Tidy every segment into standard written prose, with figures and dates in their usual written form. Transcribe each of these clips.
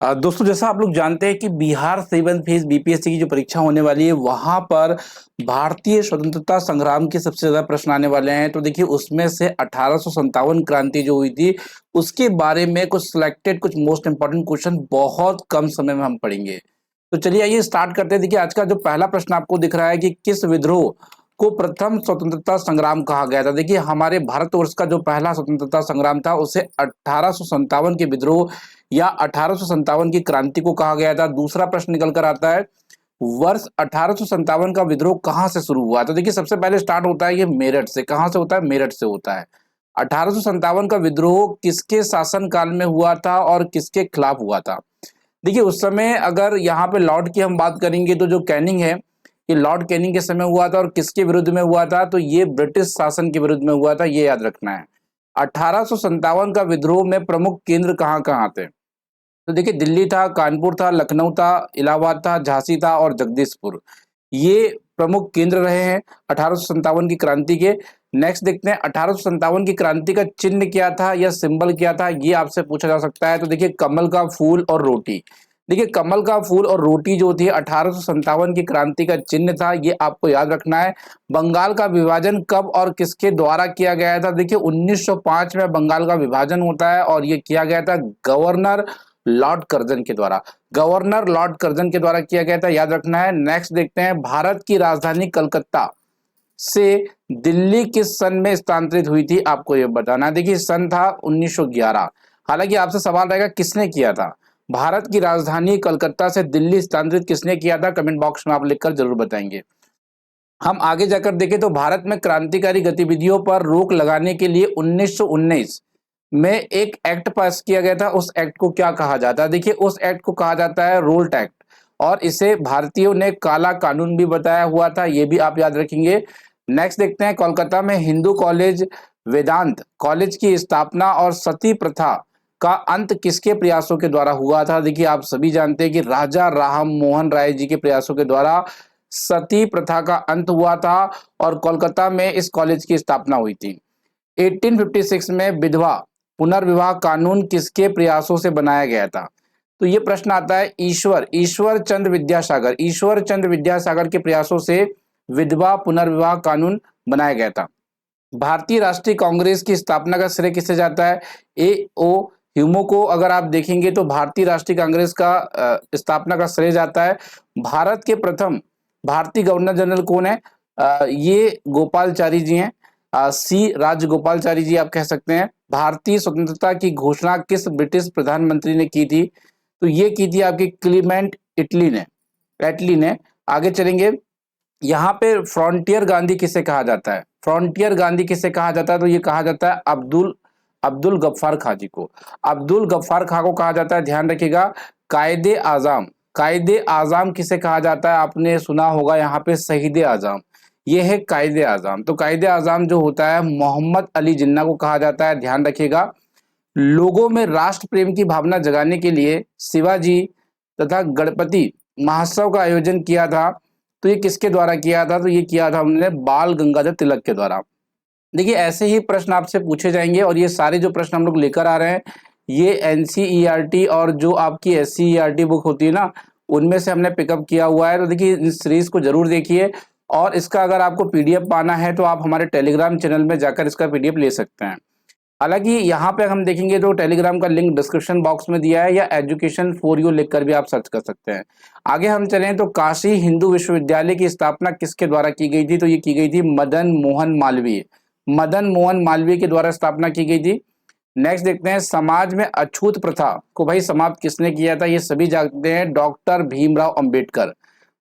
दोस्तों, जैसा आप लोग जानते हैं कि बिहार 7th फेज बीपीएससी की जो परीक्षा होने वाली है, वहां पर भारतीय स्वतंत्रता संग्राम के सबसे ज्यादा प्रश्न आने वाले हैं। तो देखिए, उसमें से 1857 क्रांति जो हुई थी, उसके बारे में कुछ सिलेक्टेड, कुछ मोस्ट इंपॉर्टेंट क्वेश्चन बहुत कम समय में हम पढ़ेंगे। तो चलिए आइए स्टार्ट करते हैं। देखिए, आज का जो पहला प्रश्न आपको दिख रहा है कि किस विद्रोह को प्रथम स्वतंत्रता संग्राम कहा गया था। देखिए, हमारे भारतवर्ष का जो पहला स्वतंत्रता संग्राम था, उसे 1857 के विद्रोह या 1857 की क्रांति को कहा गया था। दूसरा प्रश्न निकल कर आता है, वर्ष 1857 का विद्रोह कहां से शुरू हुआ। तो देखिए, सबसे पहले स्टार्ट होता है ये मेरठ से। कहां से होता है? मेरठ से होता है। 1857 का विद्रोह किसके शासन काल में हुआ था और किसके खिलाफ हुआ था? देखिए, उस समय अगर यहाँ पे लॉर्ड की हम बात करेंगे तो जो कैनिंग है, ये लॉर्ड कैनिंग के समय हुआ था। और किसके विरुद्ध में हुआ था? तो ये ब्रिटिश शासन के विरुद्ध में हुआ था, ये याद रखना है। 1857 का विद्रोह में प्रमुख केंद्र कहाँ कहाँ थे? तो देखिए, दिल्ली था, कानपुर था, लखनऊ था, इलाहाबाद था, झांसी था और जगदीशपुर। ये प्रमुख केंद्र रहे हैं 1857 की क्रांति के। नेक्स्ट देखते हैं, 1857 की क्रांति का चिन्ह क्या था या सिंबल क्या था, ये आपसे पूछा जा सकता है। तो देखिए, कमल का फूल और रोटी। देखिए, कमल का फूल और रोटी जो थी 1857 की क्रांति का चिन्ह था, ये आपको याद रखना है। बंगाल का विभाजन कब और किसके द्वारा किया गया था? देखिए, 1905 में बंगाल का विभाजन होता है और ये किया गया था गवर्नर लॉर्ड कर्जन के द्वारा। गवर्नर लॉर्ड कर्जन के द्वारा किया गया था, याद रखना है। नेक्स्ट देखते हैं, भारत की राजधानी कलकत्ता से दिल्ली किस सन में स्थानांतरित हुई थी, आपको यह बताना है। देखिए, सन था 1911। हालांकि आपसे सवाल रहेगा किसने किया था। भारत की राजधानी कलकत्ता से दिल्ली स्थानांतरित किसने किया था? कमेंट बॉक्स में आप लिखकर जरूर बताएंगे। हम आगे जाकर देखें तो भारत में क्रांतिकारी गतिविधियों पर रोक लगाने के लिए 1919 में एक एक्ट पास किया गया था। उस एक्ट को क्या कहा जाता है? देखिए, उस एक्ट को कहा जाता है रोल्ट एक्ट, और इसे भारतीयों ने काला कानून भी बताया हुआ था, ये भी आप याद रखेंगे। नेक्स्ट देखते हैं, कोलकाता में हिंदू कॉलेज वेदांत कॉलेज की स्थापना और सती प्रथा का अंत किसके प्रयासों के द्वारा हुआ था? देखिए, आप सभी जानते हैं कि राजा राम मोहन राय जी के प्रयासों के द्वारा सती प्रथा का अंत हुआ था और कोलकाता में इस कॉलेज की स्थापना हुई थी। 1856 में विधवा पुनर्विवाह कानून किसके प्रयासों से बनाया गया था? तो ये प्रश्न आता है ईश्वर चंद्र विद्यासागर के प्रयासों से विधवा पुनर्विवाह कानून बनाया गया था। भारतीय राष्ट्रीय कांग्रेस की स्थापना का श्रेय किसे जाता है? ए ओ ह्यूमो को अगर आप देखेंगे तो भारतीय राष्ट्रीय कांग्रेस का स्थापना का श्रेय जाता है। भारत के प्रथम भारतीय गवर्नर जनरल कौन है? ये गोपालचारी जी हैं। सी राजगोपालचारी जी आप कह सकते हैं। भारतीय स्वतंत्रता की घोषणा किस ब्रिटिश प्रधानमंत्री ने की थी? तो ये की थी आपकी क्लीमेंट एटली ने। आगे चलेंगे, यहाँ पे फ्रंटियर गांधी किसे कहा जाता है? फ्रंटियर गांधी किसे कहा जाता है? तो ये कहा जाता है अब्दुल अब्दुल गफ्फार खां जी को। अब्दुल गफ्फार खां को कहा जाता है, ध्यान रखिएगा। कायदे आजम किसे कहा जाता है? आपने सुना होगा यहाँ पे शहीद आजम, ये है कायदे आजम। तो कायदे आजम जो होता है मोहम्मद अली जिन्ना को कहा जाता है, ध्यान रखिएगा। लोगों में राष्ट्र प्रेम की भावना जगाने के लिए शिवाजी तथा गणपति महोत्सव का आयोजन किया था। तो ये किसके द्वारा किया था? तो ये किया था हमने बाल गंगाधर तिलक के द्वारा। देखिए, ऐसे ही प्रश्न आपसे पूछे जाएंगे और ये सारे जो प्रश्न हम लोग लेकर आ रहे हैं, ये एनसीईआरटी और जो आपकी एससीईआरटी बुक होती है ना, उनमें से हमने पिकअप किया हुआ है। तो देखिए, इस सीरीज को जरूर देखिए और इसका अगर आपको पीडीएफ पाना है तो आप हमारे टेलीग्राम चैनल में जाकर इसका पीडीएफ ले सकते हैं। हालांकि यहाँ पे हम देखेंगे तो टेलीग्राम का लिंक डिस्क्रिप्शन बॉक्स में दिया है, या एजुकेशन फॉर यू लिखकर भी आप सर्च कर सकते हैं। आगे हम चलें तो काशी हिंदू विश्वविद्यालय की स्थापना किसके द्वारा की गई थी? तो ये की गई थी मदन मोहन मालवीय के द्वारा स्थापना की गई थी। नेक्स्ट देखते हैं, समाज में अछूत प्रथा को भाई समाप्त किसने किया था? ये सभी जानते हैं, डॉक्टर भीमराव अंबेडकर।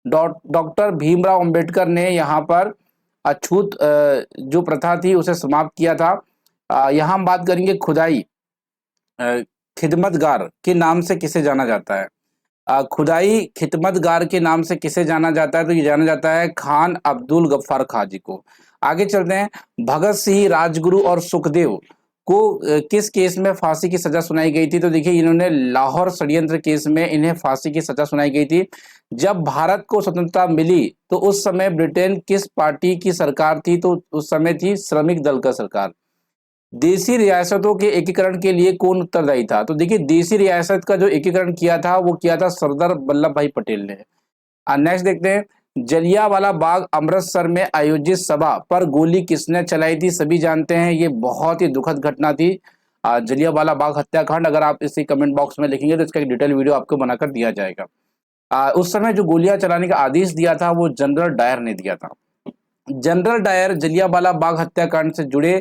डॉक्टर भीमराव अंबेडकर ने यहाँ पर अछूत जो प्रथा थी उसे समाप्त किया था। यहाँ हम बात करेंगे खुदाई खिदमतगार के नाम से किसे जाना जाता है? खुदाई खिदमतगार के नाम से किसे जाना जाता है? तो ये जाना जाता है खान अब्दुल गफ्फार खां जी को। आगे चलते हैं, भगत सिंह, राजगुरु और सुखदेव को किस केस में फांसी की सजा सुनाई गई थी? तो देखिए, इन्होंने लाहौर षड्यंत्र केस में इन्हें फांसी की सजा सुनाई गई थी। जब भारत को स्वतंत्रता मिली तो उस समय ब्रिटेन किस पार्टी की सरकार थी? तो उस समय थी श्रमिक दल का सरकार। देसी रियासतों के एकीकरण के लिए कौन उत्तरदायी था? तो देखिए, देसी रियासत का जो एकीकरण किया था वो किया था सरदार वल्लभ भाई पटेल ने। नेक्स्ट देखते हैं, जलियांवाला बाग अमृतसर में आयोजित सभा पर गोली किसने चलाई थी? सभी जानते हैं, ये बहुत ही दुखद घटना थी, जलियांवाला बाग हत्याकांड। अगर आप इसे कमेंट बॉक्स में लिखेंगे तो इसका एक डिटेल वीडियो आपको बनाकर दिया जाएगा। उस समय जो गोलियां चलाने का आदेश दिया था वो जनरल डायर ने दिया था। जनरल डायर जलियांवाला बाग हत्याकांड से जुड़े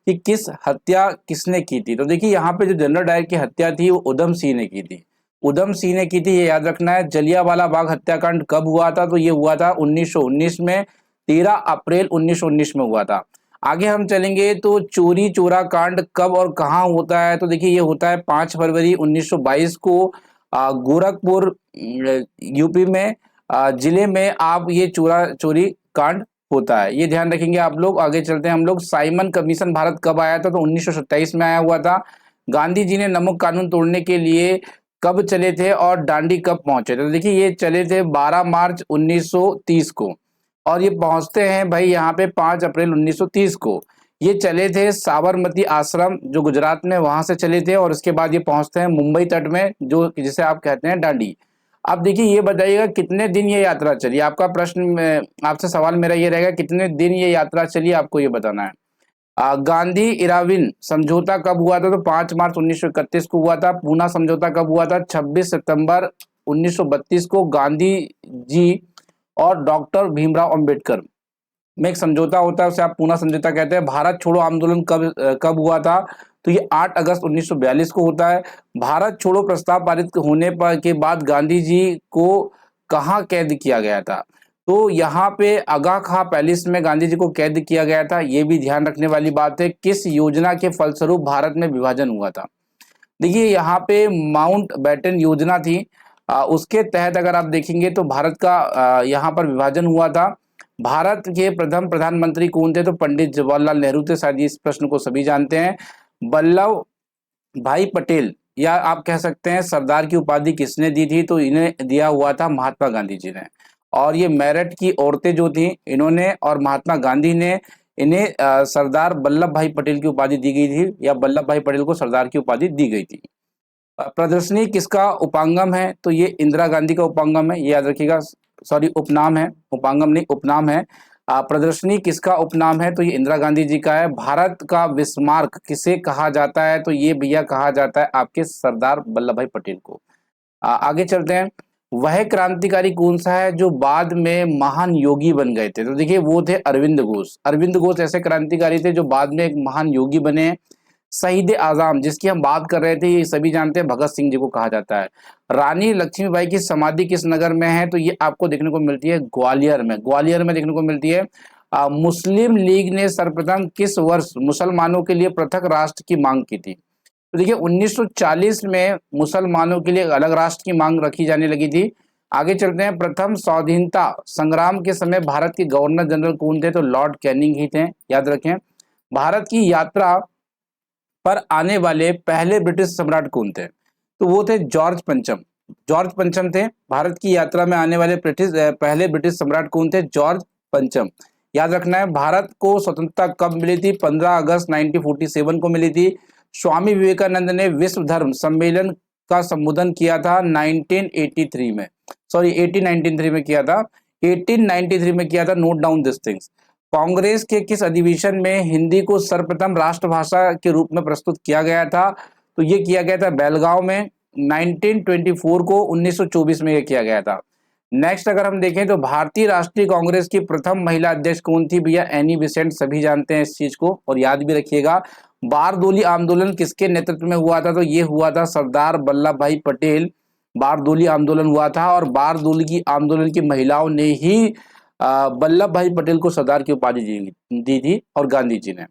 कि किस हत्या किसने की थी? तो देखिए, यहाँ पे जो जनरल डायर की हत्या थी वो उधम सिंह ने की थी। उधम सिंह ने की थी, ये याद रखना है। जलियांवाला बाग हत्याकांड कब हुआ था? तो ये हुआ था 1919 में, 13 अप्रैल 1919 में हुआ था। आगे हम चलेंगे तो चोरी चोरा कांड कब और कहाँ होता है? तो देखिए, ये होता है 5 फरवरी 1922 को गोरखपुर यूपी में जिले में आप ये चोरी कांड होता है, ये ध्यान रखेंगे आप लोग। आगे चलते हैं हम लोग। साइमन कमीशन भारत कब आया था? तो 1927 में आया हुआ था। गांधी जी ने नमक कानून तोड़ने के लिए कब चले थे और दांडी कब पहुंचे थे? तो देखिए, ये चले थे 12 मार्च 1930 को और ये पहुंचते हैं भाई यहाँ पे 5 अप्रैल 1930 को। ये चले थे साबरमती आश्रम जो गुजरात में, वहां से चले थे और उसके बाद ये पहुंचते हैं मुंबई तट में, जो जिसे आप कहते हैं दांडी। अब देखिए, ये बताइएगा कितने दिन ये यात्रा चली? आपका प्रश्न, आपसे सवाल मेरा ये रहेगा, कितने दिन ये यात्रा चली, आपको ये बताना है। गांधी इराविन समझौता कब हुआ था? तो 5 मार्च 1931 को हुआ था। पूना समझौता कब हुआ था? 26 सितंबर 1932 को। गांधी जी और डॉक्टर भीमराव अंबेडकर में एक समझौता होता है, उसे आप पूना समझौता कहते हैं। भारत छोड़ो आंदोलन कब हुआ था? तो ये 8 अगस्त 1942 को होता है। भारत छोड़ो प्रस्ताव पारित होने पर के बाद गांधी जी को कहाँ कैद किया गया था? तो यहाँ पे आगा खां पैलेस में गांधी जी को कैद किया गया था। ये भी ध्यान रखने वाली बात है। किस योजना के फलस्वरूप भारत में विभाजन हुआ था? देखिए, यहाँ पे माउंट बैटन योजना थी। उसके तहत अगर आप देखेंगे तो भारत का यहाँ पर विभाजन हुआ था। भारत के प्रथम प्रधानमंत्री कौन थे? तो पंडित जवाहरलाल नेहरू थे। शायद इस प्रश्न को सभी जानते हैं। वल्लभ भाई पटेल, या आप कह सकते हैं सरदार की उपाधि किसने दी थी? तो इन्हें दिया हुआ था महात्मा गांधी जी ने। और ये मेरठ की औरतें जो थी, इन्होंने और महात्मा गांधी ने इन्हें सरदार वल्लभ भाई पटेल की उपाधि दी गई थी, या वल्लभ भाई पटेल को सरदार की उपाधि दी गई थी। प्रदर्शनी किसका उपांगम है? तो ये इंदिरा गांधी का उपांगम है, ये याद रखिएगा। सॉरी, उपनाम है, उपांगम नहीं, उपनाम है। प्रदर्शनी किसका उपनाम है? तो ये इंदिरा गांधी जी का है। भारत का बिस्मार्क किसे कहा जाता है? तो ये भैया कहा जाता है आपके सरदार वल्लभ भाई पटेल को। आगे चलते हैं। वह क्रांतिकारी कौन सा है जो बाद में महान योगी बन गए थे? तो देखिए, वो थे अरविंद घोष। अरविंद घोष ऐसे क्रांतिकारी थे जो बाद में एक महान योगी बने। शहीद आजम जिसकी हम बात कर रहे थे, ये सभी जानते हैं, भगत सिंह जी को कहा जाता है। रानी लक्ष्मीबाई की समाधि किस नगर में है? तो ये आपको देखने को मिलती है ग्वालियर में। ग्वालियर में देखने को मिलती है। मुस्लिम लीग ने सर्वप्रथम किस वर्ष मुसलमानों के लिए पृथक राष्ट्र की मांग की थी? तो देखिए, 1940 में मुसलमानों के लिए अलग राष्ट्र की मांग रखी जाने लगी थी। आगे चलते हैं। प्रथम स्वाधीनता संग्राम के समय भारत के गवर्नर जनरल कौन थे? तो लॉर्ड कैनिंग ही थे, याद रखें। भारत की यात्रा पर आने वाले पहले ब्रिटिश सम्राट कौन थे? तो वो थे जॉर्ज पंचम। जॉर्ज पंचम थे। भारत की यात्रा में आने वाले पहले ब्रिटिश सम्राट कौन थे? जॉर्ज पंचम। याद रखना है। भारत को स्वतंत्रता कब मिली थी? 15 अगस्त 1947 को मिली थी। स्वामी विवेकानंद ने विश्व धर्म सम्मेलन का संबोधन किया था 1983 में, सॉरी 1893 में किया था, 1893 में किया था। Note down this things. Congress के किस अधिवेशन में हिंदी को सर्वप्रथम राष्ट्रभाषा के रूप में प्रस्तुत किया गया था? तो ये किया गया था बेलगांव में 1924 को, 1924 में ये किया गया था। नेक्स्ट अगर हम देखें तो भारतीय राष्ट्रीय कांग्रेस की प्रथम महिला अध्यक्ष कौन थी? भैया एनी बेसेंट, सभी जानते हैं इस चीज को और याद भी रखिएगा। बारदोली आंदोलन किसके नेतृत्व में हुआ था? तो ये हुआ था सरदार वल्लभ भाई पटेल। बारदोली आंदोलन हुआ था और बारदोली की आंदोलन की महिलाओं ने ही वल्लभ भाई पटेल को सरदार की उपाधि दी थी और गांधी जी ने,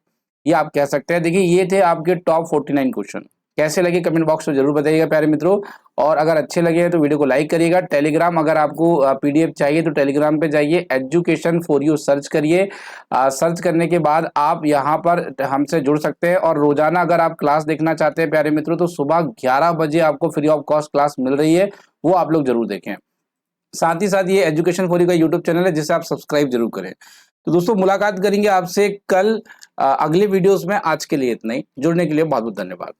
ये आप कह सकते हैं। देखिए, ये थे आपके टॉप 49 क्वेश्चन। कैसे लगे कमेंट बॉक्स में जरूर बताइएगा प्यारे मित्रों, और अगर अच्छे लगे तो वीडियो को लाइक करिएगा। टेलीग्राम अगर आपको पीडीएफ चाहिए तो टेलीग्राम पे जाइए, एजुकेशन फॉर यू सर्च करिए। सर्च करने के बाद आप यहाँ पर हमसे जुड़ सकते हैं और रोजाना अगर आप क्लास देखना चाहते हैं प्यारे मित्रों तो सुबह 11 बजे आपको फ्री ऑफ कॉस्ट क्लास मिल रही है, वो आप लोग जरूर देखें। साथ ही साथ ये एजुकेशन फॉर यू का यूट्यूब चैनल है जिसे आप सब्सक्राइब जरूर करें। तो दोस्तों, मुलाकात करेंगे आपसे कल अगले वीडियोस में। आज के लिए इतना ही। जुड़ने के लिए बहुत बहुत धन्यवाद।